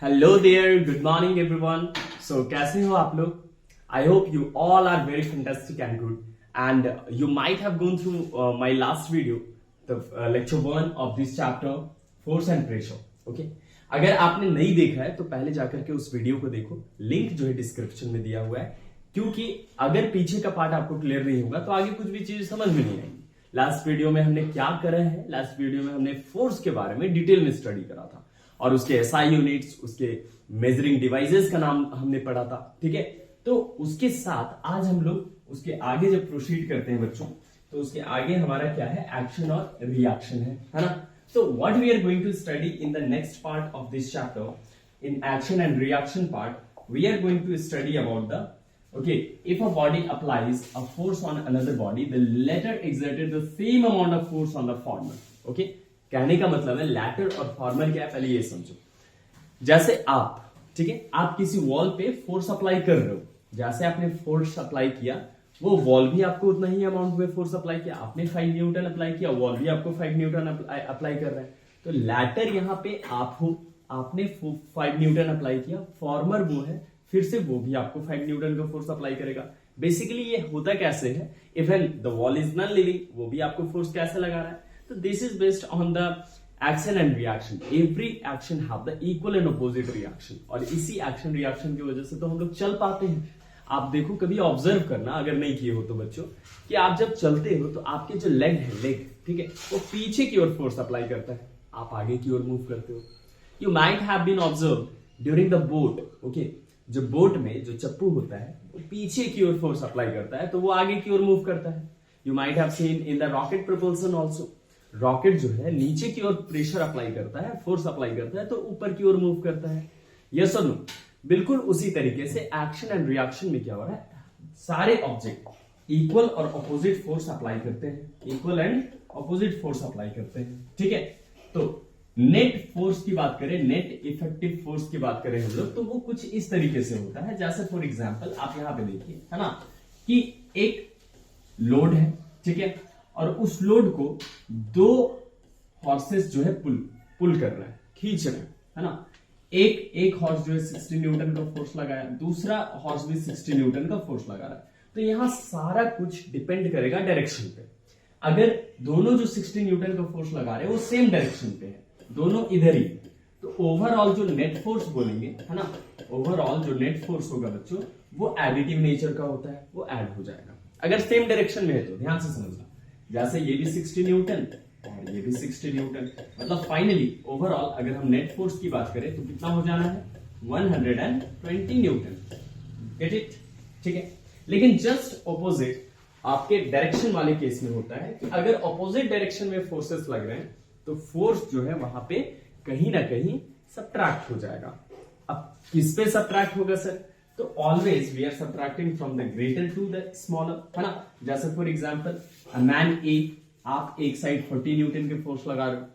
Hello there, good morning everyone. So कैसे हो आप लोग? I hope you all are very fantastic and good and you might have gone through my last video the lecture 1 of this chapter force and pressure. Okay, अगर आपने नहीं देखा है तो पहले जाकर के उस वीडियो को देखो, लिंक जो है डिस्क्रिप्शन में दिया हुआ है, क्योंकि अगर पीछे का पार्ट आपको क्लियर नहीं होगा तो आगे कुछ भी चीज समझ में नहीं आएगी। लास्ट वीडियो में हमने क्या करा है? लास्ट वीडियो में हमने फोर्स के बारे में डिटेल में स्टडी करा था और उसके एसआई यूनिट्स, उसके मेजरिंग डिवाइसेस का नाम हमने पढ़ा था। ठीक है, तो उसके साथ आज हम लोग उसके आगे जब प्रोसीड करते हैं बच्चों, तो उसके आगे हमारा क्या है? एक्शन और रिएक्शन है ना। तो what we are going to study in the next part of this chapter, in action and reaction part, we are going to study about the okay, if a body applies a force on another body, the latter exerted the same amount of force on the former. Okay, कहने का मतलब है letter और farmer क्या है, पहले ये समझो। जैसे आप, ठीक है, आप किसी वॉल पे फोर्स अप्लाई कर रहे हो, जैसे आपने फोर्स अप्लाई किया, वो वॉल भी आपको उतना ही अमाउंट में फोर्स अप्लाई किया। आपने 5 न्यूटन अप्लाई किया, वॉल भी आपको 5 न्यूटन अप्लाई कर रहा है। तो लैटर यहाँ पे आप हो, आपने 5 न्यूटन अप्लाई किया, फॉर्मर वो है, फिर से वो भी आपको 5 न्यूटन का फोर्स अप्लाई करेगा। बेसिकली ये होता कैसे है? Even the wall is non living, वो भी आपको फोर्स कैसे लगा रहा है? तो this is based on the action and reaction. Every action have the equal and opposite reaction, और इसी एक्शन रिएक्शन की वजह से तो हम लोग चल पाते हैं। आप देखो, कभी ऑब्जर्व करना, अगर नहीं किए हो तो बच्चों, कि आप जब चलते हो तो आपके जो लेग है, लेग, ठीक है, वो पीछे की ओर फोर्स अप्लाई करता है, आप आगे की ओर मूव करते हो। You might have been observe during the boat. Okay, जो बोट में जो चप्पू होता है वो पीछे की ओर फोर्स अप्लाई करता है, तो वो आगे की ओर मूव करता है। You might have seen in the rocket propulsion also, rocket जो है नीचे की ओर प्रेशर अप्लाई करता है, फोर्स अप्लाई करता है, तो ऊपर की ओर मूव करता है। यस और नो? बिल्कुल उसी तरीके से एक्शन एंड रिएक्शन में क्या हो रहा है? सारे ऑब्जेक्ट इक्वल और अपोजिट फोर्स अप्लाई करते हैं, equal and opposite force apply करते हैं। ठीक है, तो नेट फोर्स की बात करें, नेट इफेक्टिव फोर्स की बात करें हम लोग, तो वो कुछ इस तरीके से होता है। जैसे फॉर एग्जांपल आप यहां पे देखिए, है ना, कि एक लोड है, ठीक है, और उस लोड को 2 हॉर्सेस जो है पुल कर रहा है, खींच रहे हैं, है ना। एक हॉर्स जो है 60 न्यूटन का फोर्स लगाया, दूसरा हॉर्स भी 60 न्यूटन का फोर्स लगा रहा है। तो यहां सारा कुछ डिपेंड करेगा डायरेक्शन पे। अगर दोनों जो 60 न्यूटन का फोर्स लगा रहे हैं वो सेम डायरेक्शन पे है, दोनों इधर ही, तो ओवरऑल जो नेट फोर्स बोलेंगे, है ना, ओवरऑल जो नेट फोर्स होगा बच्चों, वो एडिटिव नेचर का होता है, वो ऐड हो जाएगा अगर सेम डायरेक्शन में है तो। ध्यान से समझना, जैसे ये भी 60 न्यूटन और ये भी 60 न्यूटन, मतलब फाइनली ओवरऑल अगर हम नेट फोर्स की बात करें तो कितना हो जाना है? 120 न्यूटन। Get it? ठीक है, लेकिन जस्ट ऑपोजिट आपके डायरेक्शन वाले केस में होता है कि अगर ऑपोजिट डायरेक्शन में फोर्सेस लग रहे हैं तो फोर्स जो है वहां पे कहीं ना कहीं सबट्रैक्ट हो जाएगा। अब किस पे सबट्रैक्ट होगा सर? तो always we are subtracting from the greater to the smaller, है ना। जैसे for example a man A, आप एक साइड 40 न्यूटन के फोर्स लगा रहे हो,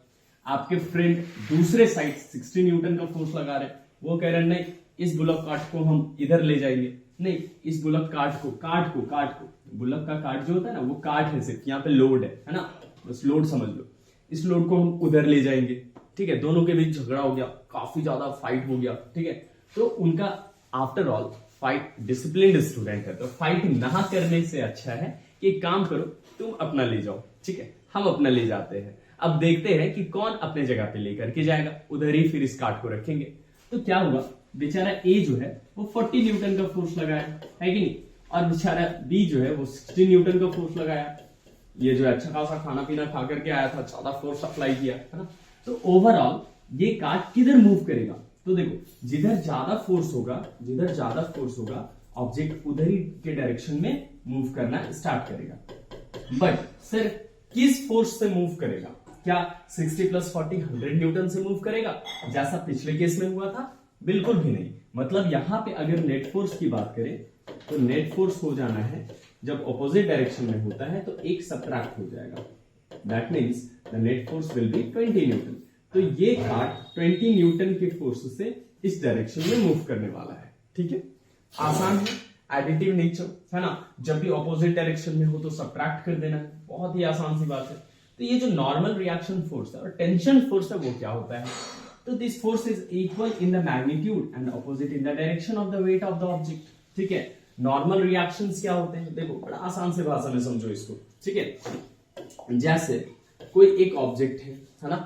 आपके फ्रेंड दूसरे साइड 60 न्यूटन का फोर्स लगा रहे हैं, वो कह रहे हैं नहीं इस बुलक कार्ट को हम इधर ले जाएंगे, नहीं इस बुलक कार्ट को बुलक का कार्ट जो होता है ना, वो कार्ट है, सिर्फ यहाँ पे लोड है ना, बस लोड समझ लो, इस लोड को हम उधर ले जाएंगे। ठीक है, दोनों के बीच झगड़ा हो गया, काफी ज्यादा फाइट हो गया। ठीक है, तो उनका after all fight, disciplined student है, तो फाइट ना करने से अच्छा है कि एक काम करो, तुम अपना ले जाओ, ठीक है, हम अपना ले जाते हैं। अब देखते हैं कि कौन अपने जगह पे लेकर के जाएगा, उधर ही फिर इस कार्ट को रखेंगे। तो क्या हुआ, बेचारा ए जो है वो 40 न्यूटन का फोर्स लगाया है कि नहीं, और बेचारा बी जो है वो 60 न्यूटन का फोर्स लगाया। ये जो अच्छा खासा खाना पीना खा करके आया था, ज्यादा फोर्स अप्लाई किया, है ना। तो ओवरऑल ये कार्ट किधर मूव करेगा? तो देखो, जिधर ज्यादा फोर्स होगा ऑब्जेक्ट उधर ही के डायरेक्शन में मूव करना स्टार्ट करेगा। बट सर किस फोर्स से मूव करेगा? क्या 60 + 40 100 न्यूटन से मूव करेगा जैसा पिछले केस में हुआ था? बिल्कुल भी नहीं। मतलब यहां पे अगर नेट फोर्स की बात करें तो नेट फोर्स हो जाना है, जब ऑपोजिट डायरेक्शन में होता है तो एक सबट्रैक्ट हो जाएगा, that means the net force will be 20 Newton. तो ये कार्ट 20 न्यूटन के फोर्स से इस डायरेक्शन में मूव करने वाला है। ठीक है, आसान है, एडिटिव नेचर, है ना। जब भी ऑपोजिट डायरेक्शन में हो तो सबट्रैक्ट कर देना है, बहुत ही आसान सी बात है। तो ये जो नॉर्मल रिएक्शन फोर्स है और टेंशन फोर्स है वो क्या होता है? तो this force is equal in the magnitude and opposite in the direction of the weight of the object. ठीक है, नॉर्मल रिएक्शंस क्या होते हैं, देखो बड़ा आसान से भाषा में समझो इसको। ठीक है, जैसे कोई एक ऑब्जेक्ट है ना,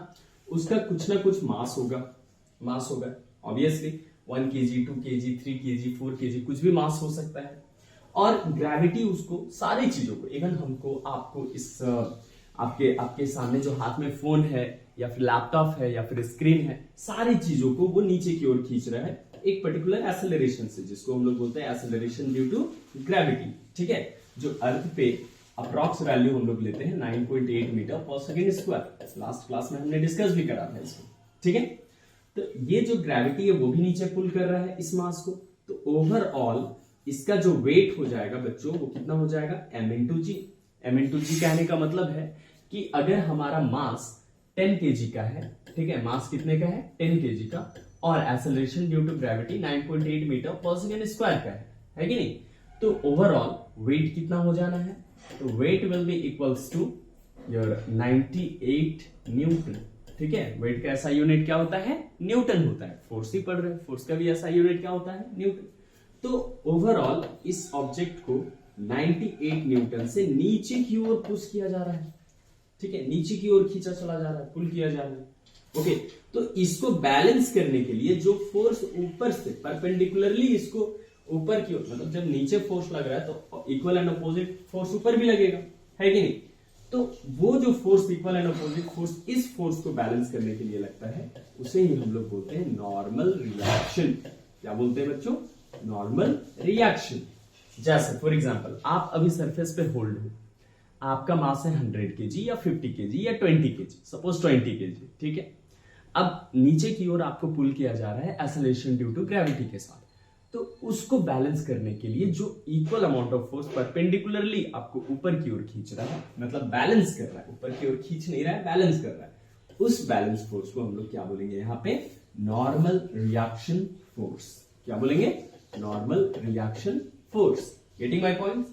उसका कुछ ना कुछ मास होगा obviously 1 kg 2 kg 3 kg 4 kg कुछ भी मास हो सकता है, और ग्रेविटी उसको सारी चीजों को, इवन हमको आपको इस आपके सामने जो हाथ में फोन है या फिर लैपटॉप है या फिर स्क्रीन है, सारी चीजों को वो नीचे की ओर खींच रहा है एक पर्टिकुलर एक्सेलरेशन से, जिसको हम लोग बोलते हैं एक्सेलरेशन ड्यू टू ग्रेविटी। ठीक है, जो अर्थ पे अप्रॉक्स वैल्यू हम लोग लेते हैं 9.8 metre per second square, last class में हमने डिस्कस भी करा था इसको। ठीक है, तो ये जो ग्रेविटी है वो भी नीचे पुल कर रहा है इस मास को, तो ओवरऑल इसका जो वेट हो जाएगा बच्चों वो कितना हो जाएगा, m इंटू जी। m इंटू जी कहने का मतलब है कि अगर हमारा मास 10 kg का है, ठीक है, मास कितने का है 10 kg का, और acceleration due to gravity 9.8 metre per second square का है कि नहीं, तो ओवरऑल वेट कितना हो जाना है, तो weight will be equals to your 98 newton. ठीक है, वेट का ऐसा यूनिट क्या होता है, न्यूटन होता है। फोर्स ही पढ़ रहे हैं, फोर्स का भी ऐसा यूनिट क्या होता है, न्यूटन। तो ओवरऑल इस ऑब्जेक्ट को 98 न्यूटन से नीचे की ओर पुश किया जा रहा है। ठीक है, नीचे की ओर खींचा चला जा रहा है, पुल किया जा रहा है। ओके, तो इसको बैलेंस करने के लिए जो फोर्स ऊपर से परपेंडिकुलरली इसको ऊपर की ओर, मतलब जब नीचे फोर्स लग रहा है तो इक्वल एंड अपोजिट फोर्स ऊपर भी लगेगा, है कि नहीं, तो वो जो force equal and opposite force इस फोर्स को बैलेंस करने के लिए लगता है, उसे ही हम लोग बोलते हैं नॉर्मल रिएक्शन। क्या बोलते हैं बच्चों, नॉर्मल रिएक्शन। जैसे फॉर एग्जांपल आप अभी सरफेस पे होल्ड हो, आपका मास है 100 kg या 50 kg या 20 kg, सपोज 20 kg। ठीक है, अब नीचे की ओर आपको पुल किया जा रहा है एक्सेलरेशन ड्यू टू ग्रेविटी के साथ, तो उसको बैलेंस करने के लिए जो equal amount of force perpendicularly आपको ऊपर की ओर खींच रहा है, मतलब बैलेंस कर रहा है, ऊपर की ओर खींच नहीं रहा है, बैलेंस कर रहा है, उस बैलेंस फोर्स को हम लोग क्या बोलेंगे यहाँ पे, नॉर्मल रिएक्शन फोर्स। क्या बोलेंगे, normal reaction force. Getting my point.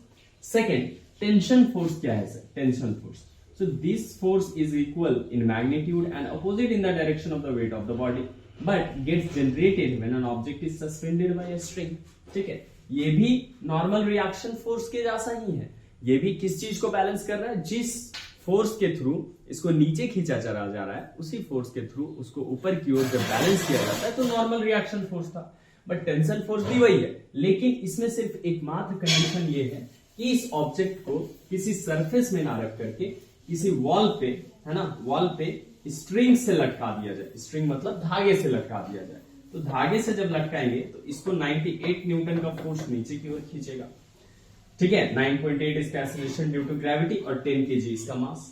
Second, tension force क्या है sir, tension force. So this force is equal in magnitude and opposite in the direction of the weight of the body, but gets generated when an object is suspended by a string. ठीक है, ये भी normal reaction force के जैसा ही है, ये भी किस चीज को बैलेंस कर रहा है, जिस फोर्स के थ्रू इसको नीचे खींचा चला जा रहा है, उसी फोर्स के थ्रू उसको ऊपर की ओर जब बैलेंस किया जाता है तो नॉर्मल रिएक्शन फोर्स था। बट टेंशन फोर्स भी वही है, लेकिन इसमें सिर्फ एकमात्र कंडीशन ये है कि इस ऑब्जेक्ट को किसी सरफेस में ना रख करके किसी वॉल पे, है ना, वॉल पे स्ट्रिंग से लटका दिया जाए। स्ट्रिंग मतलब धागे से लटका दिया जाए, तो धागे से जब लटकाएंगे तो इसको 98 न्यूटन का फोर्स नीचे की ओर खींचेगा। ठीक है, 9.8 इसका एक्सेलरेशन ड्यू टू ग्रेविटी और 10 kg इसका मास।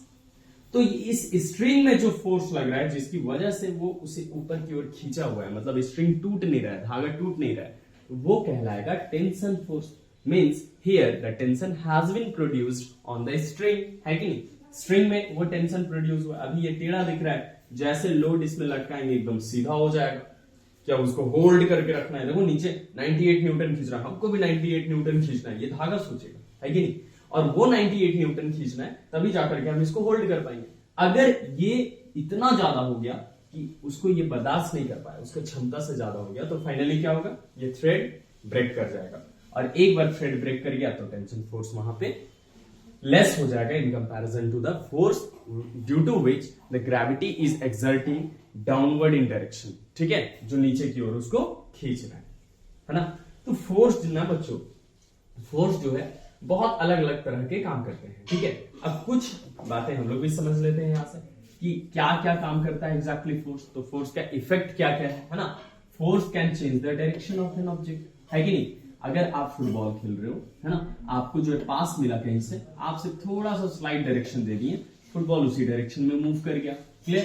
तो इस स्ट्रिंग में जो फोर्स लग रहा है, जिसकी वजह से वो उसे ऊपर की ओर खींचा हुआ है, मतलब स्ट्रिंग टूट नहीं रहा है, धागा टूट नहीं रहा है, वो कहलाएगा tension force. Means here the tension has been produced on the string, है कि नहीं, स्ट्रिंग में वो टेंशन प्रोड्यूस हुआ। अभी ये टेढ़ा दिख रहा है, जैसे लोड इसमें लटकाएंगे एकदम सीधा हो जाएगा। क्या उसको होल्ड करके रखना है, देखो नीचे 98 न्यूटन खींच रहा है, हमको भी 98 न्यूटन खींचना है, ये धागा सोचेगा, है कि नहीं, और वो 98 न्यूटन खींचना है, तभी जाकर के हम इसको होल्ड कर पाएंगे। अगर ये इतना ज्यादा हो गया कि उसको ये बर्दाश्त नहीं कर पाया, उसका क्षमता से ज्यादा हो गया, तो फाइनली क्या होगा, ये थ्रेड ब्रेक कर जाएगा, और एक बार थ्रेड ब्रेक कर गया तो टेंशन फोर्स वहां पे लेस हो जाएगा in comparison to the force due to which the gravity is exerting downward in direction. ठीक है, जो नीचे की ओर उसको खींच रहा है ना। तो फोर्स ना बच्चों, फोर्स जो है बहुत अलग अलग तरह के काम करते हैं। ठीक है, अब कुछ बातें हम लोग भी समझ लेते हैं यहां से कि क्या क्या काम करता है एग्जैक्टली फोर्स। तो फोर्स का इफेक्ट क्या क्या है ना। Force can change the direction of an object, है कि नहीं। अगर आप फुटबॉल खेल रहे हो, है ना, आपको जो है पास मिला कहीं से, आपसे थोड़ा सा स्लाइड डायरेक्शन दे दिए, फुटबॉल उसी डायरेक्शन में मूव कर गया। क्लियर।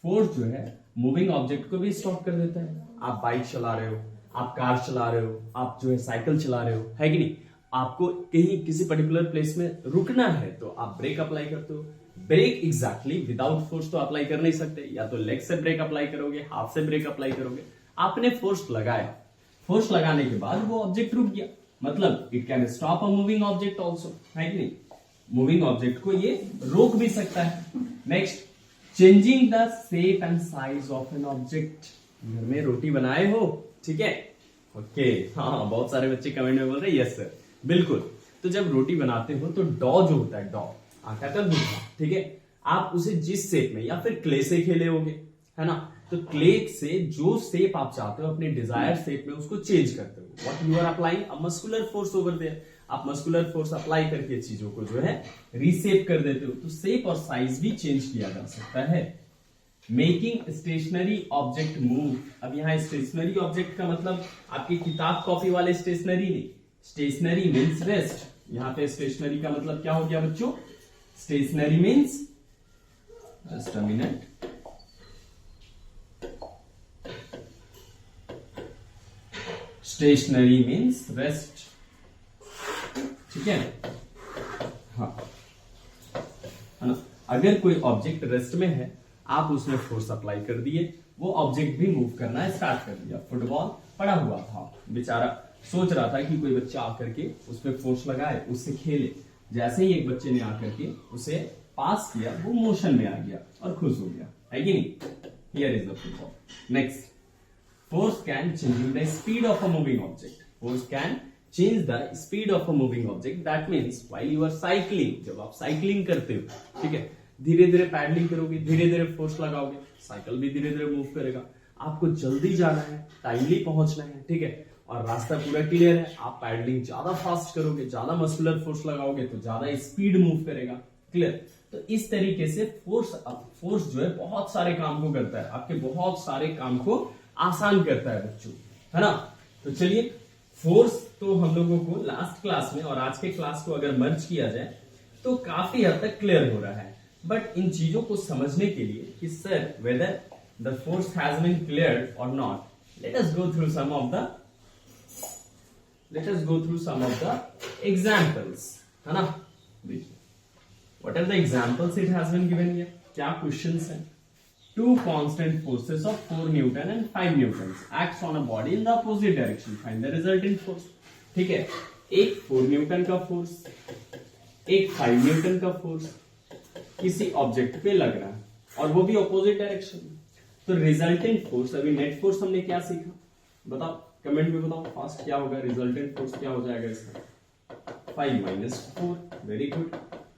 फोर्स जो है मूविंग ऑब्जेक्ट को भी स्टॉप कर देता है। आप बाइक चला रहे हो, आप कार चला रहे हो, आप जो है साइकिल चला रहे हो, है कि नहीं, आपको कहीं किसी पर्टिकुलर प्लेस में रुकना है तो आप ब्रेक अप्लाई करते हो। ब्रेक एग्जैक्टली विदाउट फोर्स तो अप्लाई कर नहीं सकते, या तो लेग से ब्रेक अप्लाई करोगे, हाथ से ब्रेक अप्लाई करोगे। आपने फोर्स लगाया, फोर्स लगाने के बाद वो ऑब्जेक्ट रुक गया, मतलब it can stop a moving object also, है कि नहीं। मूविंग ऑब्जेक्ट को ये रोक भी सकता है। Next, changing the shape and size of an object. घर में रोटी बनाए हो, ठीक है, ओके। हाँ, बहुत सारे बच्चे कमेंट में बोल रहे हैं यस सर, बिल्कुल। तो जब रोटी बनाते हो तो डॉ जो होता है, डॉ आटा का गुठला, ठीक है, आप उसे जिस शेप में, या फिर क्ले से खेले होगे, है ना, तो क्ले से जो शेप आप चाहते हो अपने डिजायर शेप में उसको चेंज करते हो। What you are applying a muscular force over there. आप मस्कुलर फोर्स अप्लाई करके चीजों को जो है रीसेप कर देते हो, तो शेप और साइज भी चेंज किया जा सकता है। Making stationary object move. अब यहाँ स्टेशनरी ऑब्जेक्ट का मतलब आपकी किताब कॉपी वाले स्टेशनरी नहीं, स्टेशनरी मीन्स रेस्ट। यहाँ पे स्टेशनरी का मतलब क्या हो गया बच्चों, stationary means, just a minute, stationary means rest, ठीक है, हाँ, है ना। अगर कोई ऑब्जेक्ट रेस्ट में है, आप उसमें फोर्स अप्लाई कर दिए, वो ऑब्जेक्ट भी मूव करना स्टार्ट कर दिया। फुटबॉल पड़ा हुआ था, बेचारा सोच रहा था कि कोई बच्चा आकर के उस पर फोर्स लगाए, उससे खेले। जैसे ही एक बच्चे ने आकर के उसे पास किया, वो मोशन में आ गया और खुश हो गया, है कि नहीं। Here is the football. Next, force can change the speed of a moving object. Force can change the speed of a moving object. That means while you are cycling, जब आप साइक्लिंग करते हो, ठीक है, धीरे धीरे पैडलिंग करोगे, धीरे धीरे फोर्स लगाओगे, साइकिल भी धीरे धीरे मूव करेगा। आपको जल्दी जाना है, टाइमली पहुंचना है, ठीक है, और रास्ता पूरा क्लियर है, आप पैडलिंग ज्यादा फास्ट करोगे, ज्यादा मस्कुलर फोर्स लगाओगे तो ज्यादा स्पीड मूव करेगा, क्लियर। तो इस तरीके से फोर्स जो है बहुत सारे काम को करता है, आपके बहुत सारे काम को आसान करता है बच्चों, है ना। तो चलिए, फोर्स तो हम लोगों को लास्ट क्लास में और आज के क्लास को अगर मर्ज किया जाए तो काफी हद तक क्लियर हो रहा है। बट इन चीजों को समझने के लिए कि sir whether the force has been cleared और not, let us go through some of the examples, है ना। देखिए, what are the examples it has been given here. क्या क्वेश्चंस हैं। Two constant forces of 4 Newton and 5 Newtons acts on a body in the opposite direction. Find the resultant force. ठीक है, एक 4 Newton का force, एक 5 Newton का force किसी object पे लग रहा है और वो भी ऑपोजिट डायरेक्शन में। तो रिजल्टेंट फोर्स, अभी नेट फोर्स हमने क्या सीखा, बताओ, कमेंट में बताओ फास्ट, क्या होगा रिजल्टेंट फोर्स, क्या हो जाएगा इसका, 5 minus 4, very good,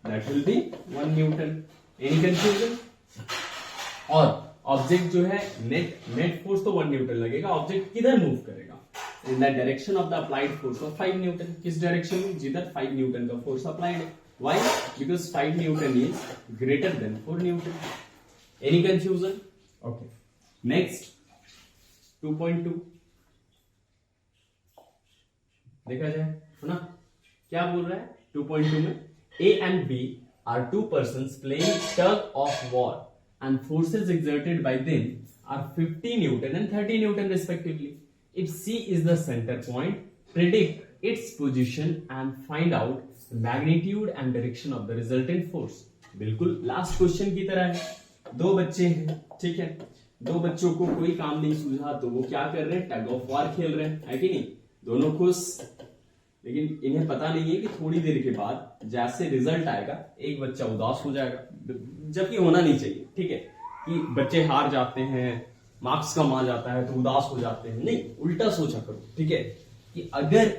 that will be 1 Newton. Any confusion. और ऑब्जेक्ट जो है नेट फोर्स तो 1 न्यूटन लगेगा, ऑब्जेक्ट किधर मूव करेगा, in the direction of the applied force of 5 Newton. किस डायरेक्शन में, जिधर 5 न्यूटन का फोर्स अप्लाइड है। Why, because 5 Newton is greater than 4 Newton. Any confusion. Okay, next 2.2 देखा जाए, है ना, क्या बोल रहा है 2.2 में, A and B are 2 persons playing tug of war and forces exerted by them are 50 Newton and 30 Newton respectively. If C is the center point, predict its position and find out the magnitude and direction of the resultant force. बिल्कुल last question की तरह है। दो बच्चे हैं, ठीक है, दो बच्चों को कोई काम नहीं सूझा तो वो क्या कर रहे हैं, टग ऑफ वार खेल रहे हैं, है कि नहीं, दोनों खुश। लेकिन इन्हें पता नहीं है कि थोड़ी देर के बाद जैसे रिजल्ट आएगा एक बच्चा उदास हो जाएगा, जबकि होना नहीं चाहिए, ठीक है, कि बच्चे हार जाते हैं, मार्क्स कम आ जाता है तो उदास हो जाते हैं, नहीं, उल्टा सोचा करो, ठीक है, कि अगर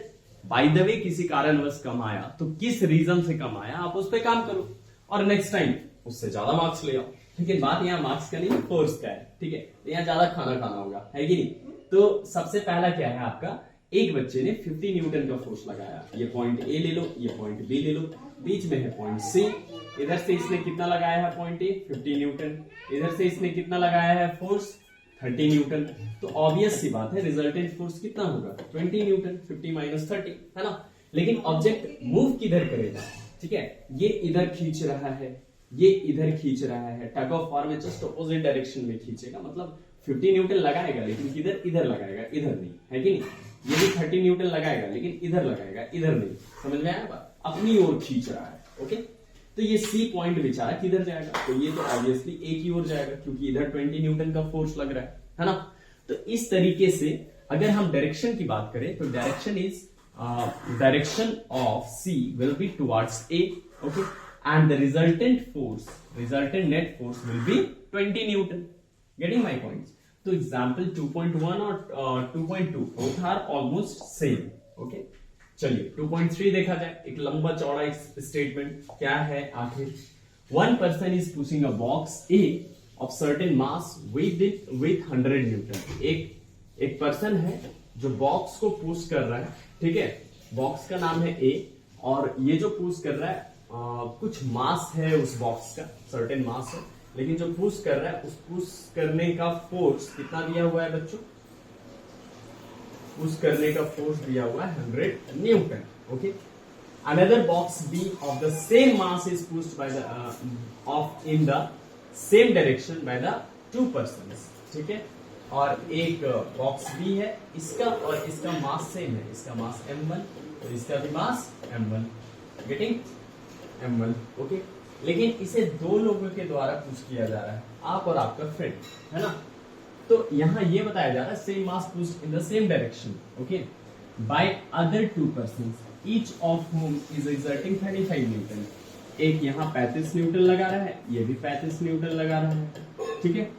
बाय द वे किसी कारणवश कम आया तो किस रीजन से कम आया, आप उस पर काम करो और नेक्स्ट टाइम उससे ज्यादा मार्क्स ले आओ। ठीक है, बात यहाँ मार्क्स का नहीं फोर्स का है, ठीक है, यहाँ ज्यादा खाना होगा, है कि नहीं। तो सबसे पहला क्या है आपका, एक बच्चे ने 50 न्यूटन का फोर्स लगाया, ये पॉइंट ए ले लो, ये पॉइंट बी ले लो, बीच में है पॉइंट सी, इधर से इसने कितना लगाया है पॉइंट ए 50 न्यूटन, इधर से इसने कितना लगाया है फोर्स 30 न्यूटन। तो ऑब्वियस सी बात है रिजल्टेंट फोर्स कितना होगा 20 न्यूटन, 50 माइनस 30, है ना। लेकिन ऑब्जेक्ट मूव किधर करेगा, ठीक है, ये इधर खींच रहा है, ये इधर खींच रहा है, टग ऑफ वार में जस्ट ऑपोजिट डायरेक्शन में खींचेगा, मतलब 50 न्यूटन लगाएगा लेकिन किधर, इधर लगाएगा, इधर नहीं, है कि नहीं। ये भी 30 न्यूटन लगाएगा लेकिन इधर लगाएगा, इधर नहीं, समझ में आया बात, अपनी ओर खींच रहा है, ओके। तो ये सी पॉइंट बेचारा किधर जाएगा, तो ये तो ऑब्वियसली ए की ओर जाएगा क्योंकि इधर 20 न्यूटन का फोर्स लग रहा है ना। तो इस तरीके से अगर हम डायरेक्शन की बात करें तो direction is direction of C will be towards A, okay, and the resultant force, resultant net force will be 20 newton. Getting my points? तो एग्जांपल 2.1 और 2.2 both are almost same. Okay, चलिए 2.3 देखा जाए। एक लंबा चौड़ा स्टेटमेंट क्या है आखिर? One person is pushing a box A of certain mass with 100 Newton. एक पर्सन है जो बॉक्स को पुश कर रहा है, ठीक है, बॉक्स का नाम है ए, और ये जो पुश कर रहा है कुछ मास है उस बॉक्स का, सर्टेन मास है, लेकिन जो पुश कर रहा है उस पुश करने का फोर्स कितना दिया हुआ है बच्चों? पुश करने का फोर्स दिया हुआ है 100 newton. Okay, another box B of the same mass is pushed by the off in the same direction by the two persons, ठीक है। और एक बॉक्स बी है, इसका और इसका मास सेम है, इसका मास m1 और इसका भी मास m1, गेटिंग m1। ओके, लेकिन इसे दो लोगों के द्वारा पुश किया जा रहा है, आप और आपका फ्रेंड, है ना। तो यहां ये बताया जा रहा है same mass pushed in the same direction, okay, by other to persons each of whom is exerting 35 Newton. एक यहाँ 35 न्यूटन लगा रहा है, ये भी 35 न्यूटन लगा रहा है, ठीक है।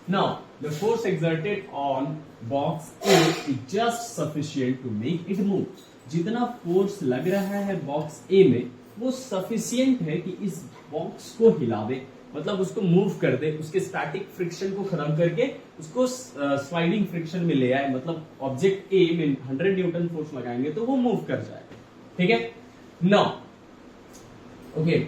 Now, the force exerted on box A is just sufficient to make it move. जितना फोर्स लग रहा है बॉक्स ए में वो सफिशियंट है कि इस बॉक्स को हिला दे, मतलब उसको मूव कर दे, उसके स्टैटिक फ्रिक्शन को खत्म करके उसको स्लाइडिंग फ्रिक्शन में ले आए, मतलब ऑब्जेक्ट ए में 100 न्यूटन फोर्स लगाएंगे तो वो मूव कर जाए, ठीक है। Now okay,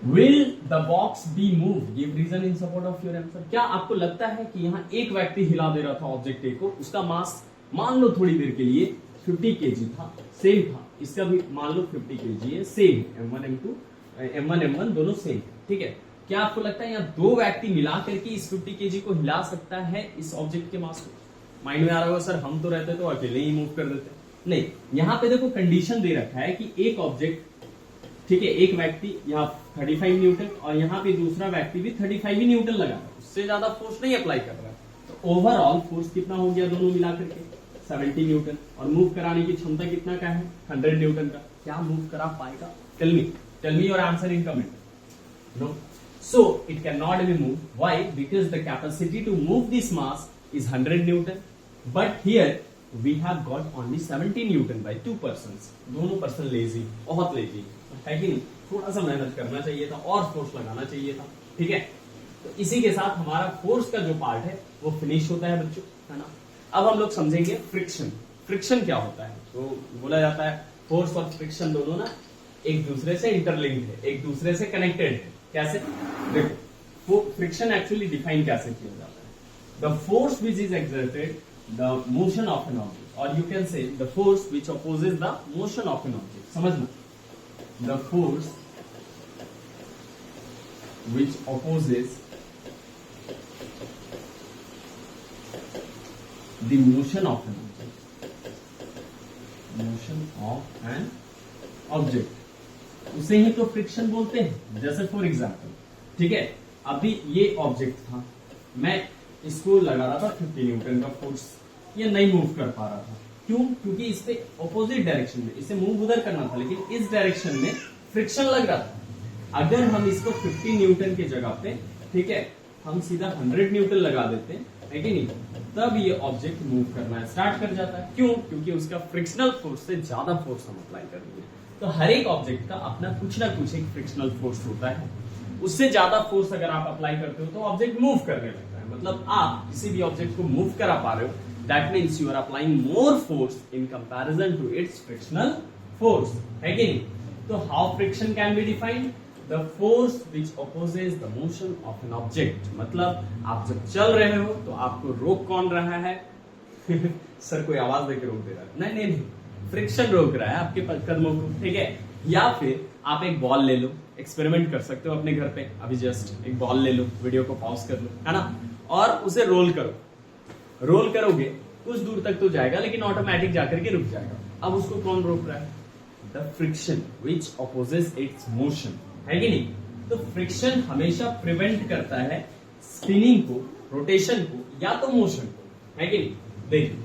Will the box be moved? Give reason in support of your answer. क्या आपको लगता है कि यहाँ एक व्यक्ति हिला दे रहा था ऑब्जेक्ट ए को, उसका मास मान लो थोड़ी देर के लिए 50 kg था, सेम था, इसका भी मान लो 50 kg है, सेम m1 m1 दोनों सेम, ठीक है। क्या आपको लगता है यहाँ दो व्यक्ति मिला करके इस 50 kg को हिला सकता है इस ऑब्जेक्ट के मास को? माइंड में आ रहा होगा सर हम तो रहते तो अकेले ही मूव कर देते। नहीं, यहाँ पे देखो कंडीशन दे रखा है कि एक ऑब्जेक्ट, ठीक है, एक व्यक्ति यहाँ 35 न्यूटन और यहाँ पे दूसरा व्यक्ति भी 35 ही न्यूटन लगा रहा है, उससे ज्यादा फोर्स नहीं अप्लाई कर रहा है, तो ओवरऑल फोर्स कितना हो गया दोनों मिलाकर के? 70 न्यूटन। और मूव कराने की क्षमता कितना का है? 100 न्यूटन का। क्या मूव करा पाएगा? Tell me your answer in comment. No, so it can not be move. Why? Because the capacity to move this mass is 100 newton, but here we have got only 70 newton by two persons. दोनों person lazy, बहुत lazy है कि नहीं? थोड़ा सा मेहनत करना चाहिए था और फोर्स लगाना चाहिए था, ठीक है। तो इसी के साथ हमारा फोर्स का जो पार्ट है वो फिनिश होता है बच्चों, है ना। अब हम लोग समझेंगे फ्रिक्शन। फ्रिक्शन क्या होता है? तो बोला जाता है फोर्स और फ्रिक्शन दोनों ना एक दूसरे से इंटरलिंक्ड है, एक दूसरे से कनेक्टेड है। कैसे? देखो, फ्रिक्शन एक्चुअली डिफाइन कैसे किया जाता है? The force which is exerted the motion of an object, और you can say the force which opposes the motion of an object. समझना, the force which opposes the motion of an object, उसे ही तो friction बोलते हैं। जैसे for example, ठीक है, अभी ये ऑब्जेक्ट था, मैं इसको लगा रहा था 50 न्यूटन का फोर्स, ये नहीं मूव कर पा रहा था। क्यों? क्योंकि इस पे ऑपोजिट डायरेक्शन में, इसे मूव उधर करना था, लेकिन इस डायरेक्शन में फ्रिक्शन लग रहा था। अगर हम इसको 50 न्यूटन की जगह पे, ठीक है, हम सीधा 100 न्यूटन लगा देते हैं, है कि नहीं, तब ये ऑब्जेक्ट मूव करना स्टार्ट कर जाता है। क्यों? क्योंकि उसका फ्रिक्शनल फोर्स से ज्यादा फोर्स हम अप्लाई कर देंगे। तो हर एक ऑब्जेक्ट का अपना कुछ ना कुछ एक फ्रिक्शनल फोर्स होता है, उससे ज्यादा फोर्स अगर आप अप्लाई करते हो तो ऑब्जेक्ट मूव करने लगता है। मतलब आप किसी भी ऑब्जेक्ट को मूव करा पा रहे हो, that means you are applying more force in comparison to its frictional force, है कि नहीं? तो how friction can be defined? The force which opposes the motion of an object. मतलब आप जब चल रहे हो तो आपको रोक कौन रहा है? सर कोई आवाज देकर रोक दे रहा है? नहीं, फ्रिक्शन रोक रहा है आपके कदमों को, ठीक है। या फिर आप एक बॉल ले लो, एक्सपेरिमेंट कर सकते हो अपने घर पे, अभी जस्ट एक बॉल ले लो, वीडियो को पॉज कर लो, है ना, और उसे रोल करो। रोल करोगे कुछ दूर तक तो जाएगा, लेकिन ऑटोमेटिक जाकर के रुक जाएगा। अब उसको कौन रोक रहा है? The friction which opposes it's motion, है कि नहीं? तो फ्रिक्शन हमेशा प्रिवेंट करता है स्पिनिंग को, रोटेशन को, या तो मोशन को, है कि नहीं? देखिए,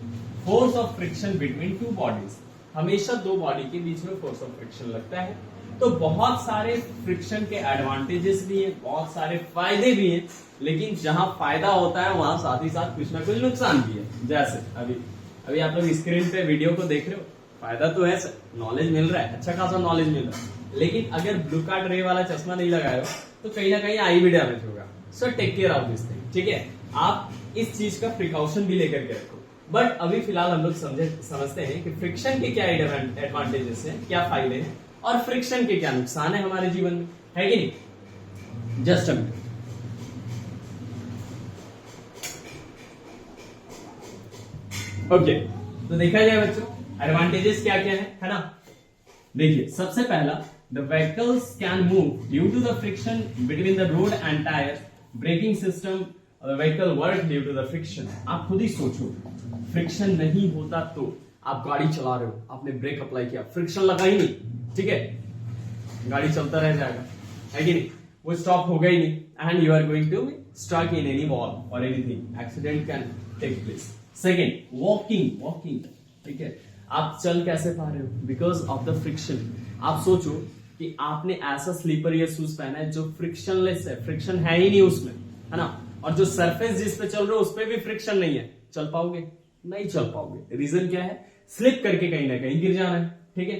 force of friction between two bodies, हमेशा दो बॉडी के बीच में फोर्स ऑफ फ्रिक्शन लगता है। तो बहुत सारे फ्रिक्शन के एडवांटेजेस भी हैं, बहुत सारे फायदे भी हैं, लेकिन जहां फायदा होता है वहां साथ ही साथ कुछ ना कुछ नुकसान भी है। जैसे अभी अभी आप लोग स्क्रीन पे वीडियो को देख रहे हो, फायदा तो है, नॉलेज मिल रहा है, अच्छा खासा नॉलेज मिल रहा है, लेकिन अगर ब्लू कार्ड रे वाला चश्मा नहीं लगाए हो तो कहीं ना कहीं आई भी डैमेज होगा। So take care of this thing, ठीक है। आप इस चीज का प्रिकॉशन भी लेकर के रखो। बट अभी फिलहाल हम लोग समझते हैं कि फ्रिक्शन के क्या एडवांटेजेस हैं, क्या फायदे हैं, और फ्रिक्शन के क्या नुकसान है हमारे जीवन में, है कि नहीं। Just a minute. ओके, तो देखा जाए बच्चों एडवांटेजेस क्या क्या है ना। देखिए सबसे पहला, the vehicles can move due to the friction between the road and tyres, braking system, vehicle work due to the friction. आप खुद ही सोचो, फ्रिक्शन नहीं होता तो आप गाड़ी चला रहे हो, आपने ब्रेक अप्लाई किया, फ्रिक्शन लगा ही नहीं, ठीक है, गाड़ी चलता रह जाएगा, है कि नहीं, वो स्टॉप होगा ही नहीं, and you are going to stuck in any wall और anything, accident can take place. Second, walking, ठीक है, आप चल कैसे पा रहे हो, बिकॉज ऑफ द फ्रिक्शन। आप सोचो कि आपने ऐसा स्लीपर या शूज पहना है जो फ्रिक्शनलेस है, फ्रिक्शन है ही नहीं उसमें, है ना, और जो सरफेस जिस पे चल रहे हो उस पे भी फ्रिक्शन नहीं है, चल पाओगे, नहीं चल पाओगे। रीजन क्या है, स्लिप करके कहीं ना कहीं गिर जाना है, ठीक है।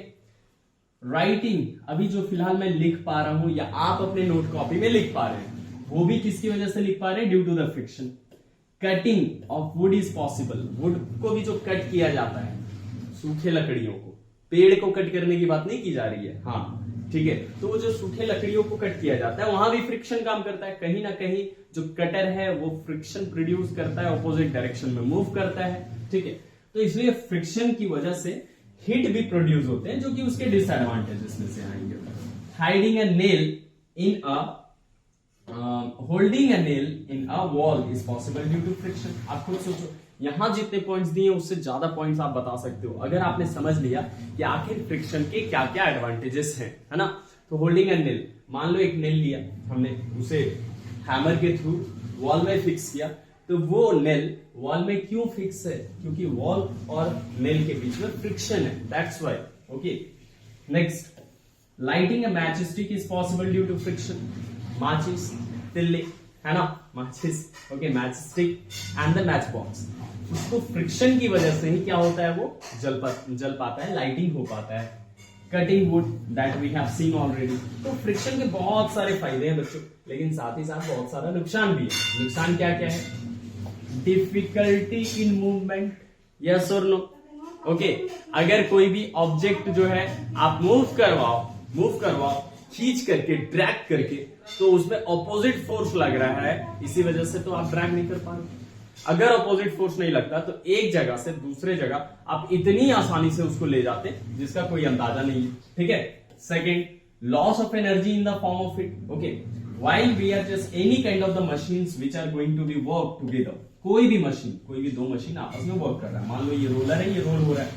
राइटिंग, अभी जो फिलहाल मैं लिख पा रहा हूं या आप अपने नोट कॉपी में लिख पा रहे हैं, वो भी किसकी वजह से लिख पा रहे हैं, due to the friction. Cutting of wood is possible, wood को भी जो कट किया जाता है, सूखे लकड़ियों को, पेड़ को कट करने की बात नहीं की जा रही है, हाँ ठीक है, तो वो जो सूखे लकड़ियों को कट किया जाता है वहां भी फ्रिक्शन काम करता है, कहीं ना कहीं जो कटर है वो फ्रिक्शन प्रोड्यूस करता है, ऑपोजिट डायरेक्शन में मूव करता है, ठीक है। तो इसलिए फ्रिक्शन की वजह से हीट भी प्रोड्यूस होते हैं, जो कि उसके डिसएडवांटेजेस में से आएंगे। Hiding a nail in a holding a nail in a wall is possible due to friction. आप खुद सोचो, यहां जितने पॉइंट्स दिए उससे ज्यादा पॉइंट्स आप बता सकते हो अगर आपने समझ लिया कि आखिर फ्रिक्शन के क्या क्या एडवांटेजेस हैं, है ना। तो होल्डिंग अ नेल, मान लो एक नेल लिया हमने, उसे हैमर के थ्रू वॉल में फिक्स किया, तो वो नेल वॉल में क्यों फिक्स है, क्योंकि वॉल और नेल के बीच में फ्रिक्शन है, that's why. Okay, next, lighting a match stick is possible due to friction. माचिस, तिल्ली, है ना, माचिस, okay, match stick and the match box, उसको फ्रिक्शन की वजह से ही क्या होता है, वो जल पाता है, लाइटिंग हो पाता है। Cutting wood, that we have seen already. तो फ्रिक्शन के बहुत सारे फायदे हैं बच्चों, लेकिन साथ ही साथ बहुत सारा नुकसान भी है। नुकसान क्या क्या है, डिफिकल्टी इन मूवमेंट, यस और नो। ओके, अगर कोई भी ऑब्जेक्ट जो है आप मूव करवाओ खींच करके, ड्रैग करके, तो उसमें ऑपोजिट फोर्स लग रहा है, इसी वजह से तो आप ड्रैग नहीं कर पा रहे। अगर ऑपोजिट फोर्स नहीं लगता तो एक जगह से दूसरे जगह आप इतनी आसानी से उसको ले जाते जिसका कोई अंदाजा नहीं है, ठीक है। Second, loss of energy in the form of heat. Okay, while we are just any kind of the machines which are going to be work together, कोई भी मशीन, कोई भी दो मशीन आपस में वर्क कर रहा है, मान लो ये रोलर है, ये रोल हो रहा है,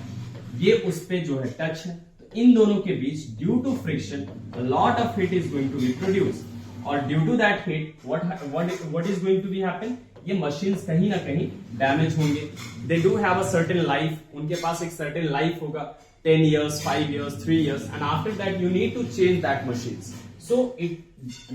ये उस पे जो है टच है, तो इन दोनों के बीच due to friction lot of heat is going to be produce, और due to that heat what is going to be happen, ये मशीन्स कहीं ना कहीं डैमेज होंगे। They do have a certain life, उनके पास एक सर्टेन लाइफ होगा, 10 years, 5 years, 3 years, and after that you need to change that machines. So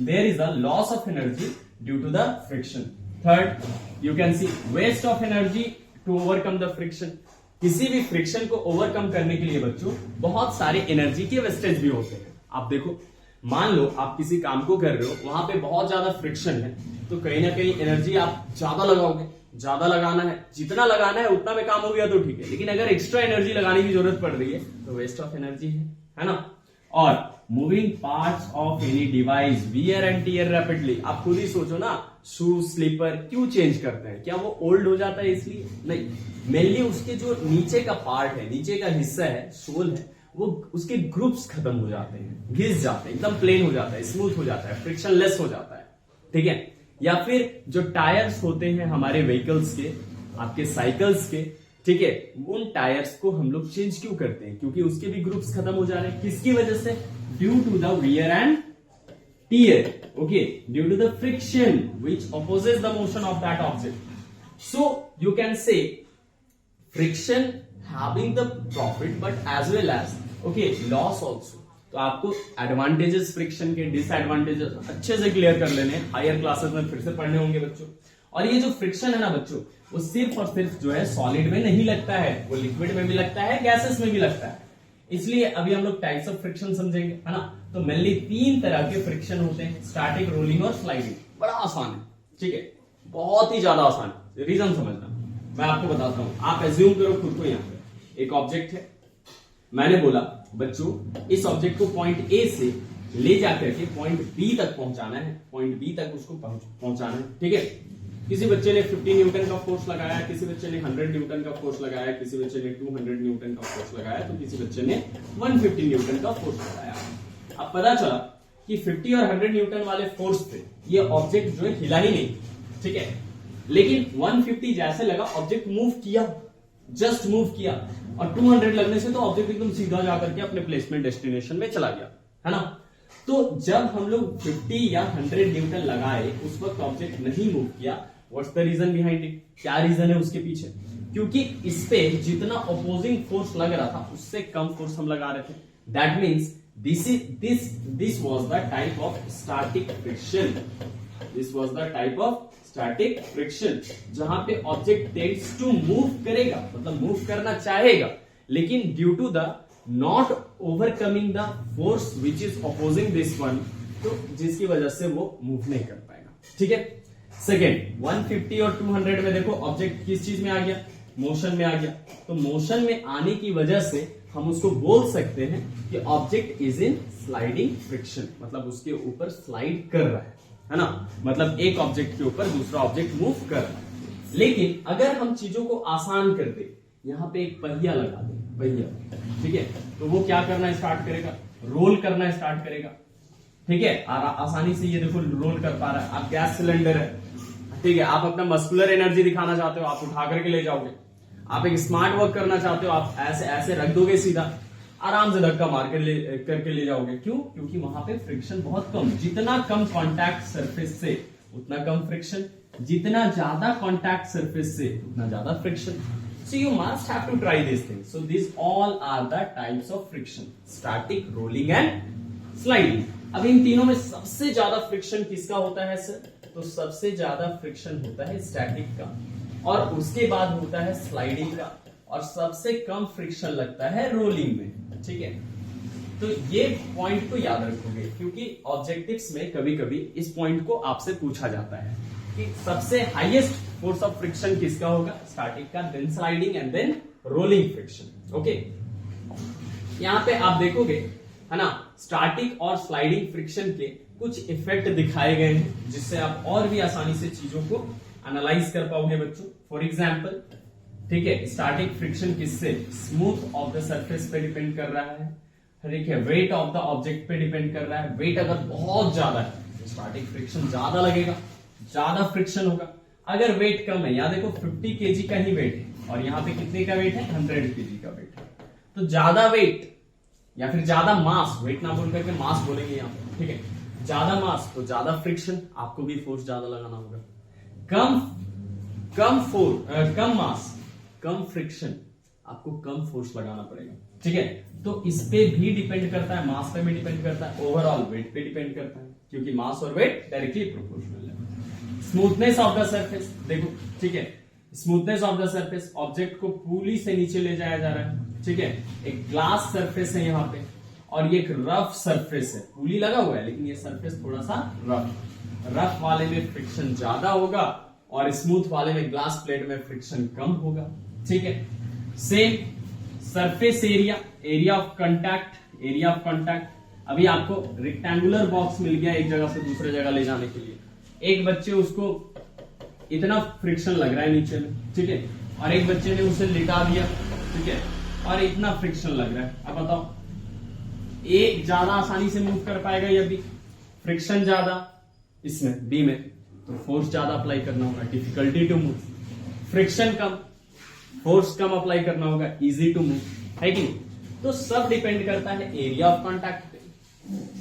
there is a loss of energy due to the friction. Third, you can see waste of energy to overcome the friction. किसी भी friction को overcome करने के लिए बच्चों बहुत सारे energy के वेस्टेज भी होते हैं। आप देखो, मान लो आप किसी काम को कर रहे हो, वहां पे बहुत ज्यादा फ्रिक्शन है, तो कहीं ना कहीं एनर्जी आप ज्यादा लगाओगे, ज्यादा लगाना है, जितना लगाना है उतना में काम हो गया तो ठीक है, लेकिन अगर एक्स्ट्रा एनर्जी लगाने की जरूरत पड़ रही है तो वेस्ट ऑफ एनर्जी है ना। और moving parts of any device wear and tier rapidly, आप खुद ही सोचो ना, शूज स्लीपर क्यों चेंज करते हैं, क्या वो ओल्ड हो जाता है इसलिए? नहीं, मेनली उसके जो नीचे का पार्ट है, नीचे का हिस्सा है, सोल है, वो उसके ग्रुप्स खत्म हो जाते हैं, घिस जाते हैं, एकदम प्लेन हो जाता है, स्मूथ हो जाता है, फ्रिक्शन लेस हो जाता है, ठीक है। या फिर जो टायर्स होते हैं हमारे व्हीकल्स के, आपके साइकिल्स के, ठीक है, उन टायर्स को हम लोग चेंज क्यों करते हैं? क्योंकि उसके भी ग्रुप्स खत्म हो जा रहे हैं, किसकी वजह से? Due to the wear and tear, okay, due to the friction which opposes the motion of that object. So you can say friction having the profit but as well as okay loss also. तो आपको advantages friction के, disadvantages अच्छे से clear कर लेने हैं। Higher classes में फिर से पढ़ने होंगे बच्चों। और ये जो फ्रिक्शन है ना बच्चों, वो सिर्फ और सिर्फ जो है सॉलिड में नहीं लगता है, वो लिक्विड में भी लगता है, गैसेस में भी लगता है। इसलिए अभी हम लोग टाइप्स ऑफ फ्रिक्शन समझेंगे, है ना। तो मेनली 3 तरह के फ्रिक्शन होते हैं, स्टैटिक, रोलिंग और स्लाइडिंग। बड़ा आसान है, ठीक है, बहुत ही ज्यादा आसान है। रीजन समझना, मैं आपको बताता हूं। आप एज्यूम करो खुद को, यहाँ पे एक ऑब्जेक्ट है, मैंने बोला बच्चों इस ऑब्जेक्ट को पॉइंट ए से ले जाकर के पॉइंट बी तक पहुंचाना है, पॉइंट बी तक उसको पहुंचाना है, ठीक है। किसी बच्चे ने 50 न्यूटन का फोर्स लगाया, किसी बच्चे ने 100 न्यूटन का फोर्स लगाया, किसी बच्चे ने 200 न्यूटन का फोर्स लगाया, तो किसी बच्चे ने 150 न्यूटन का फोर्स लगाया। अब पता चला कि 50 और 100 न्यूटन वाले फोर्स से ये ऑब्जेक्ट जो है हिला ही नहीं, ठीक है। लेकिन 150 जैसे लगा, ऑब्जेक्ट मूव किया, जस्ट मूव किया, और 200 लगने से तो ऑब्जेक्ट एकदम सीधा जाकर के अपने प्लेसमेंट डेस्टिनेशन में चला गया, है ना। तो जब हम लोग 50 या 100 न्यूटन लगाए, उस वक्त ऑब्जेक्ट नहीं मूव किया। What's the reason behind it? क्या रीजन है उसके पीछे? क्योंकि इस पे जितना अपोजिंग फोर्स लग रहा था उससे कम फोर्स हम लगा रहे थे। That means this was the type of static friction. This was the type of static friction, जहां पे ऑब्जेक्ट टेंड्स टू मूव करेगा, मतलब मूव करना चाहेगा, लेकिन due to the not overcoming the force which is opposing this one, तो जिसकी वजह से वो मूव नहीं कर पाएगा, ठीक है। सेकेंड, 150 और 200 में देखो ऑब्जेक्ट किस चीज में आ गया? मोशन में आ गया। तो मोशन में आने की वजह से हम उसको बोल सकते हैं कि object is in sliding friction, मतलब उसके ऊपर स्लाइड कर रहा है ना। मतलब एक ऑब्जेक्ट के ऊपर दूसरा ऑब्जेक्ट मूव कर रहा है। लेकिन अगर हम चीजों को आसान कर दे, यहाँ पे एक पहिया लगा दे, पहिया, ठीक है, तो वो क्या करना स्टार्ट करेगा? रोल करना स्टार्ट करेगा, ठीक है। आसानी से ये देखो रोल कर पा रहा है। आप गैस सिलेंडर है, ठीक है, आप अपना मस्कुलर एनर्जी दिखाना चाहते हो, आप उठा करके ले जाओगे। आप एक स्मार्ट वर्क करना चाहते हो, आप ऐसे ऐसे रख दोगे सीधा, आराम से धक्का मार करके ले जाओगे। क्यों? क्योंकि वहां पे फ्रिक्शन बहुत कम। जितना कम कॉन्टैक्ट सरफेस से उतना कम फ्रिक्शन, जितना ज्यादा कॉन्टैक्ट सरफेस से उतना ज्यादा friction. So you must have to try these things. So these all are the types of friction: static, rolling and sliding. अब इन तीनों में सबसे ज्यादा फ्रिक्शन किसका होता है सर? तो सबसे ज्यादा फ्रिक्शन होता है स्टैटिक का, और उसके बाद होता है स्लाइडिंग का, और सबसे कम फ्रिक्शन लगता है रोलिंग में, ठीक है। तो ये पॉइंट को याद रखोगे, क्योंकि ऑब्जेक्टिव्स में कभी कभी इस पॉइंट को आपसे पूछा जाता है कि सबसे हाईएस्ट फोर्स ऑफ फ्रिक्शन किसका होगा? स्टैटिक का, then sliding and then rolling friction. Okay, यहां पे आप देखोगे, है ना, स्टैटिक और स्लाइडिंग फ्रिक्शन के कुछ इफेक्ट दिखाए गए हैं, जिससे आप और भी आसानी से चीजों को एनालाइज कर पाओगे बच्चों। फॉर एग्जाम्पल, ठीक है, स्टैटिक फ्रिक्शन किससे? स्मूथ ऑफ द सरफेस पे डिपेंड कर रहा है, ठीक है, वेट ऑफ द ऑब्जेक्ट पे डिपेंड कर रहा है। वेट अगर बहुत ज्यादा है तो स्टैटिक फ्रिक्शन ज्यादा लगेगा, ज्यादा फ्रिक्शन होगा। अगर वेट कम है, यहाँ देखो 50 केजी का ही वेट है, और यहाँ पे कितने का वेट है? 100 केजी का वेट है। तो ज्यादा वेट या फिर ज्यादा मास, वेट ना बोल करके मास बोलेंगे यहाँ पे, ठीक है, ज्यादा मास तो ज्यादा फ्रिक्शन, आपको भी फोर्स ज्यादा लगाना होगा। कम मास कम फ्रिक्शन, आपको कम फोर्स लगाना पड़ेगा, ठीक है। तो इस पे भी डिपेंड करता है, मास पे भी डिपेंड करता है, ओवरऑल वेट पे डिपेंड करता है, क्योंकि मास और वेट डायरेक्टली प्रोपोर्शनल है। स्मूथनेस ऑफ द सरफेस देखो, ठीक है, smoothness of the surface, object को पुली से नीचे ले जाया जा रहा है, ठीक है। एक ग्लास सरफेस है यहाँ पे, और ये एक रफ सरफेस है, पुली लगा हुआ है लेकिन ये सरफेस थोड़ा सा रफ वाले में फ्रिक्शन ज्यादा होगा, और स्मूथ वाले में, ग्लास प्लेट में फ्रिक्शन कम होगा, ठीक है। Same surface area, area of contact. अभी आपको रेक्टेंगुलर बॉक्स मिल गया एक जगह से दूसरे जगह ले जाने के लिए। एक बच्चे उसको इतना फ्रिक्शन लग रहा है नीचे में, ठीक है, और एक बच्चे ने उसे लिटा दिया, ठीक है, और इतना फ्रिक्शन लग रहा है। अब बताओ, एक ज्यादा आसानी से मूव कर पाएगा या बी? फ्रिक्शन ज्यादा इसमें, बी में, तो फोर्स ज्यादा अप्लाई करना होगा, डिफिकल्टी टू मूव। फ्रिक्शन कम, फोर्स कम अप्लाई करना होगा, इजी टू मूव, है कि नहीं? तो सब डिपेंड करता है एरिया ऑफ कांटेक्ट पे,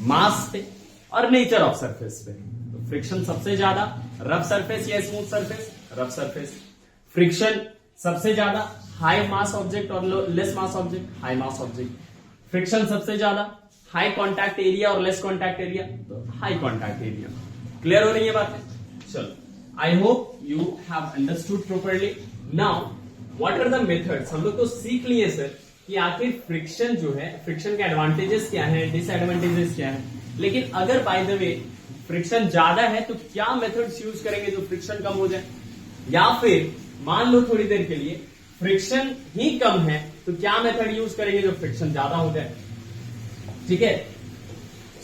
मास पे, और नेचर ऑफ सरफेस पे। तो फ्रिक्शन सबसे ज्यादा रफ सरफेस या smooth surface? Rough surface. Friction सबसे ज्यादा हाई मास ऑब्जेक्ट और less mass object? High mass object. Friction सबसे ज्यादा हाई कॉन्टैक्ट एरिया और लेस कॉन्टैक्ट एरिया, तो हाई कॉन्टैक्ट एरिया। क्लियर हो रही है बातें? चलो, I hope you have understood properly. Now what are the methods? हम लोग तो सीख लिए सर कि आखिर फ्रिक्शन जो है, फ्रिक्शन के एडवांटेजेस क्या है, डिसएडवांटेजेस क्या है, लेकिन अगर बाय द वे फ्रिक्शन ज्यादा है तो क्या मेथड्स यूज करेंगे जो फ्रिक्शन कम हो जाए, या फिर मान लो थोड़ी देर के लिए फ्रिक्शन ही कम है तो क्या मेथड यूज करेंगे जो फ्रिक्शन ज्यादा हो जाए। ठीक है,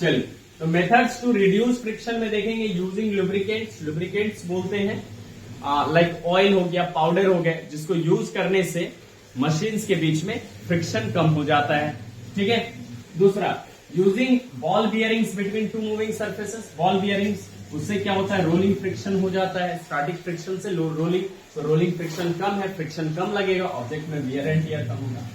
चलिए, तो मेथड्स टू रिड्यूस फ्रिक्शन में देखेंगे यूजिंग लुब्रिकेंट्स। लुब्रिकेंट्स बोलते हैं लाइक ऑयल हो गया, पाउडर हो गया, जिसको यूज करने से मशीन्स के बीच में फ्रिक्शन कम हो जाता है। ठीक है, दूसरा using ball bearings between two moving surfaces. Ball bearings, उससे क्या होता है, रोलिंग फ्रिक्शन हो जाता है, स्टैटिक फ्रिक्शन से रोलिंग, तो रोलिंग फ्रिक्शन कम है, फ्रिक्शन कम लगेगा, ऑब्जेक्ट में वियर एंड टियर कम होगा।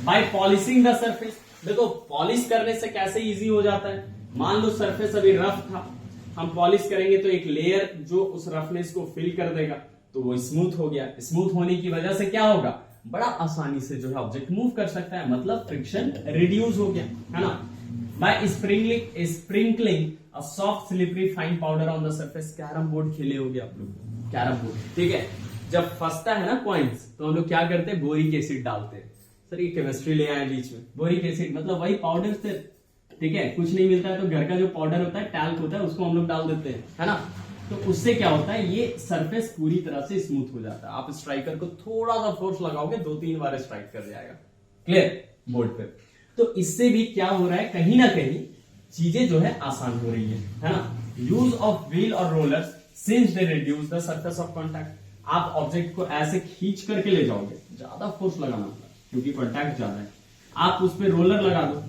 बाय पॉलिशिंग द सरफेस, देखो पॉलिश करने से कैसे इजी हो जाता है, मान लो सरफेस अभी रफ था, हम पॉलिश करेंगे तो एक लेयर जो उस रफनेस को फिल कर देगा, तो वो स्मूथ हो गया। स्मूथ होने की वजह से क्या होगा, बड़ा आसानी से जो है ऑब्जेक्ट मूव कर सकता है, मतलब फ्रिक्शन रिड्यूस हो गया, है ना। By sprinkling a soft slippery fine powder on the surface. Carrom board खेले होगे आप लोग, कैरम बोर्ड, ठीक है, जब फंसता है ना कॉइन्स तो हम लोग क्या करते हैं, बोरिक एसिड डालते हैं। सर ये केमिस्ट्री ले आए बीच में, बोरिक एसिड मतलब वही पाउडर से, ठीक है, कुछ नहीं मिलता है तो घर का जो पाउडर होता है, टैल्क होता है, उसको हम लोग डाल देते हैं, है ना। तो उससे क्या होता है, ये सरफेस पूरी तरह से स्मूथ हो जाता है। आप स्ट्राइकर को थोड़ा सा फोर्स लगाओगे, 2-3 बार स्ट्राइक कर जाएगा, क्लियर, बोर्ड पे। तो इससे भी क्या हो रहा है, कहीं ना कहीं चीजें जो है आसान हो रही है ना। यूज ऑफ व्हील और rollers since they reduce the surface of contact. आप ऑब्जेक्ट को ऐसे खींच करके ले जाओगे, ज्यादा फोर्स लगाना होगा क्योंकि कॉन्टैक्ट ज्यादा है, आप उस पर रोलर लगा दो।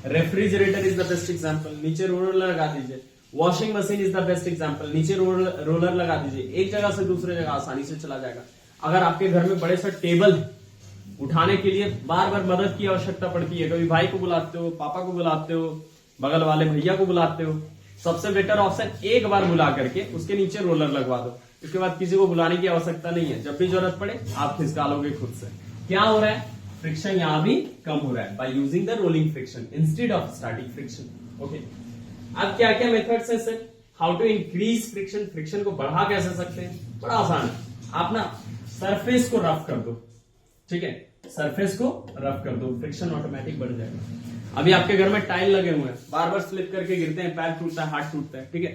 Refrigerator is the best example, नीचे रोलर लगा दीजिए। Washing machine is the best example, नीचे रोलर लगा दीजिए, एक जगह से दूसरे जगह आसानी से चला जाएगा। अगर आपके घर में बड़े सा टेबल है, उठाने के लिए बार बार मदद की आवश्यकता पड़ती है, कभी भाई को बुलाते हो, पापा को बुलाते हो, बगल वाले भैया को बुलाते हो, सबसे बेटर ऑप्शन एक बार बुला करके उसके नीचे रोलर लगवा दो, उसके बाद किसी को बुलाने की आवश्यकता नहीं है, जब भी जरूरत पड़े आप खिसका लोगे खुद से। क्या हो रहा है, फ्रिक्शन यहां भी कम हो रहा है by using the rolling friction instead of static friction. Okay, अब क्या क्या मेथड्स है sir, how to increase friction, friction को बढ़ा कैसे सकते हैं, बड़ा आसान है। आप ना सरफेस को रफ कर दो, ठीक है, सरफेस को रफ कर दो, फ्रिक्शन ऑटोमेटिक बढ़ जाएगा। अभी आपके घर में टाइल लगे हुए हैं, बार बार स्लिप करके गिरते हैं, पैर टूटता है, हाथ टूटता है, ठीक है,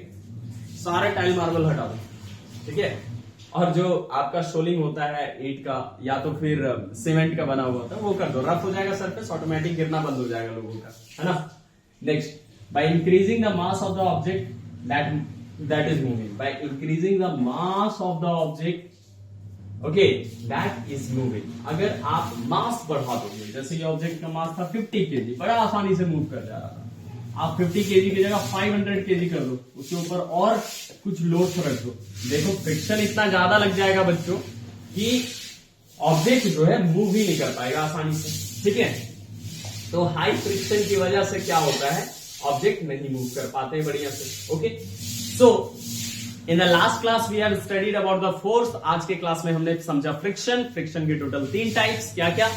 सारे टाइल मार्बल हटा दो, ठीक है, और जो आपका शोलिंग होता है ईंट का या तो फिर सीमेंट का बना हुआ होता है वो कर दो, रफ हो जाएगा सरफेस, ऑटोमेटिक गिरना बंद हो जाएगा लोगों का, है ना। Next, by increasing the mass of the object that is moving, by increasing the mass of the object, okay, that is moving. अगर आप मास बढ़ा दोगे, जैसे ये ऑब्जेक्ट का मास था 50 kg, बड़ा आसानी से मूव कर जा रहा था, आप 50 kg की जगह 500 kg कर दो, उसके ऊपर और कुछ लोड रख दो, देखो फ्रिक्शन इतना ज्यादा लग जाएगा बच्चों कि ऑब्जेक्ट जो है मूव ही नहीं कर पाएगा आसानी से, ठीक है। तो हाई फ्रिक्शन की वजह से क्या होता है, ऑब्जेक्ट नहीं मूव कर पाते बढ़िया से। Okay, so in the last class we have studied about the force. आज के क्लास में हमने समझा फ्रिक्शन, फ्रिक्शन के टोटल 3 टाइप्स, क्या क्या,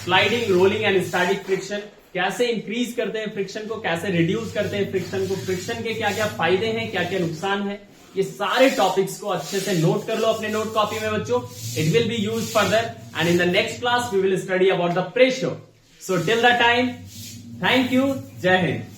sliding, rolling and static friction. कैसे इंक्रीज करते हैं फ्रिक्शन को, कैसे रिड्यूस करते हैं फ्रिक्शन को, फ्रिक्शन के क्या क्या फायदे हैं, क्या क्या नुकसान है, ये सारे टॉपिक्स को अच्छे से नोट कर लो अपने नोट कॉपी में बच्चों। It will be use further and in the next class we will study about the pressure. So till the time, thank you, जय हिंद।